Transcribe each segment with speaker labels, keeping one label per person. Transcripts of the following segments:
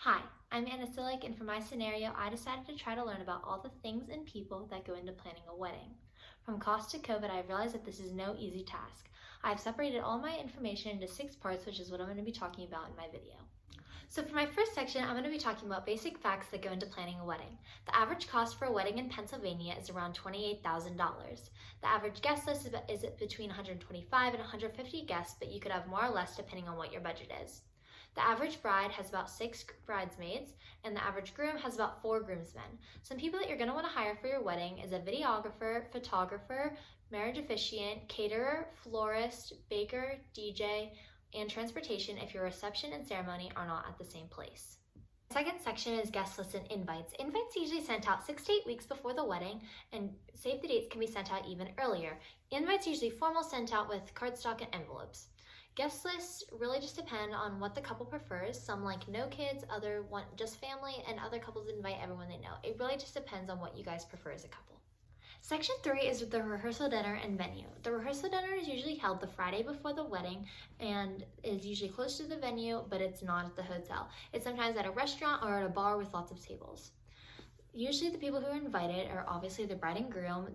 Speaker 1: Hi, I'm Cilik, and for my scenario, I decided to try to learn about all the things and people that go into planning a wedding. From cost to COVID, I realized that this is no easy task. I've separated all my information into 6 parts, which is what I'm going to be talking about in my video. So for my first section, I'm going to be talking about basic facts that go into planning a wedding. The average cost for a wedding in Pennsylvania is around $28,000. The average guest list is between 125 and 150 guests, but you could have more or less depending on what your budget is. The average bride has about 6 bridesmaids, and the average groom has about 4 groomsmen. Some people that you're going to want to hire for your wedding is a videographer, photographer, marriage officiant, caterer, florist, baker, DJ, and transportation if your reception and ceremony are not at the same place. The second section is guest lists and invites. Invites are usually sent out 6 to 8 weeks before the wedding, and save the dates can be sent out even earlier. Invites are usually formal, sent out with cardstock and envelopes. Guest lists really just depend on what the couple prefers. Some like no kids, other want just family, and other couples invite everyone they know. It really just depends on what you guys prefer as a couple. Section 3 is the rehearsal dinner and venue. The rehearsal dinner is usually held the Friday before the wedding and is usually close to the venue, but it's not at the hotel. It's sometimes at a restaurant or at a bar with lots of tables. Usually the people who are invited are obviously the bride and groom,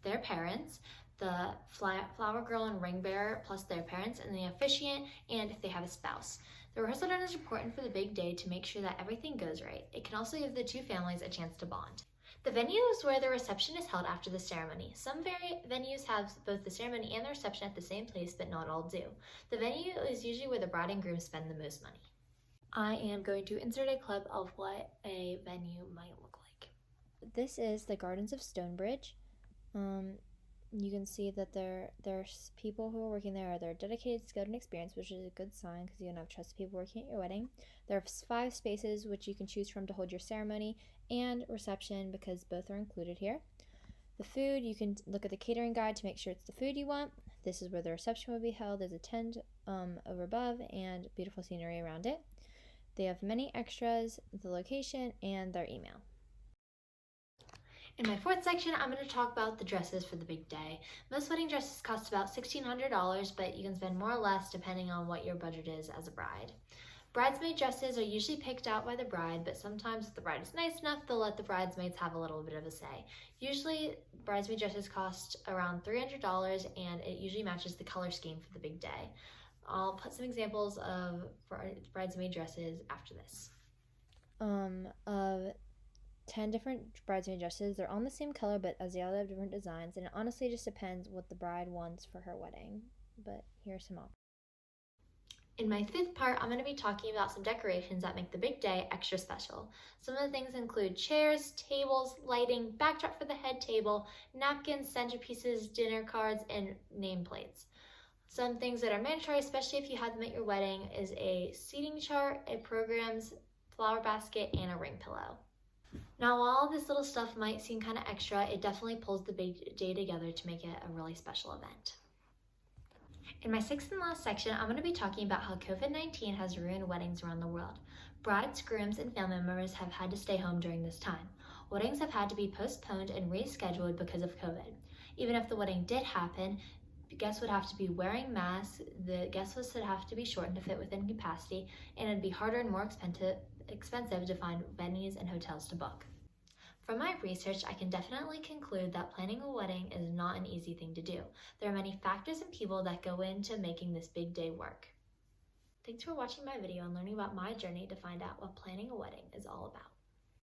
Speaker 1: their parents, the flower girl and ring bearer plus their parents, and the officiant, and if they have a spouse. The rehearsal dinner is important for the big day to make sure that everything goes right. It can also give the two families a chance to bond. The venue is where the reception is held after the ceremony. Some venues have both the ceremony and the reception at the same place, but not all do. The venue is usually where the bride and groom spend the most money. I am going to insert a clip of what a venue might look like.
Speaker 2: This is the Gardens of Stonebridge. You can see that there's people who are working there. They're dedicated, skilled, and experienced, which is a good sign because you're going to have trusted people working at your wedding. There are 5 spaces which you can choose from to hold your ceremony and reception because both are included here. The food, you can look at the catering guide to make sure it's the food you want. This is where the reception will be held. There's a tent over above and beautiful scenery around it. They have many extras, the location, and their email.
Speaker 1: In my fourth section, I'm going to talk about the dresses for the big day. Most wedding dresses cost about $1,600, but you can spend more or less depending on what your budget is as a bride. Bridesmaid dresses are usually picked out by the bride, but sometimes if the bride is nice enough, they'll let the bridesmaids have a little bit of a say. Usually, bridesmaid dresses cost around $300, and it usually matches the color scheme for the big day. I'll put some examples of bridesmaid dresses after this.
Speaker 2: Of 10 different bridesmaid dresses. They're all the same color, but as they all have different designs, and it honestly just depends what the bride wants for her wedding. But here's some options.
Speaker 1: In my fifth part, I'm going to be talking about some decorations that make the big day extra special. Some of the things include chairs, tables, lighting, backdrop for the head table, napkins, centerpieces, dinner cards, and nameplates. Some things that are mandatory, especially if you have them at your wedding, is a seating chart, a programs, flower basket, and a ring pillow. Now, while all this little stuff might seem kind of extra, it definitely pulls the big day together to make it a really special event. In my sixth and last section, I'm going to be talking about how COVID-19 has ruined weddings around the world. Brides, grooms, and family members have had to stay home during this time. Weddings have had to be postponed and rescheduled because of COVID. Even if the wedding did happen, guests would have to be wearing masks, the guest list would have to be shortened to fit within capacity, and it'd be harder and more expensive to find venues and hotels to book. From my research, I can definitely conclude that planning a wedding is not an easy thing to do. There are many factors and people that go into making this big day work. Thanks for watching my video and learning about my journey to find out what planning a wedding is all about.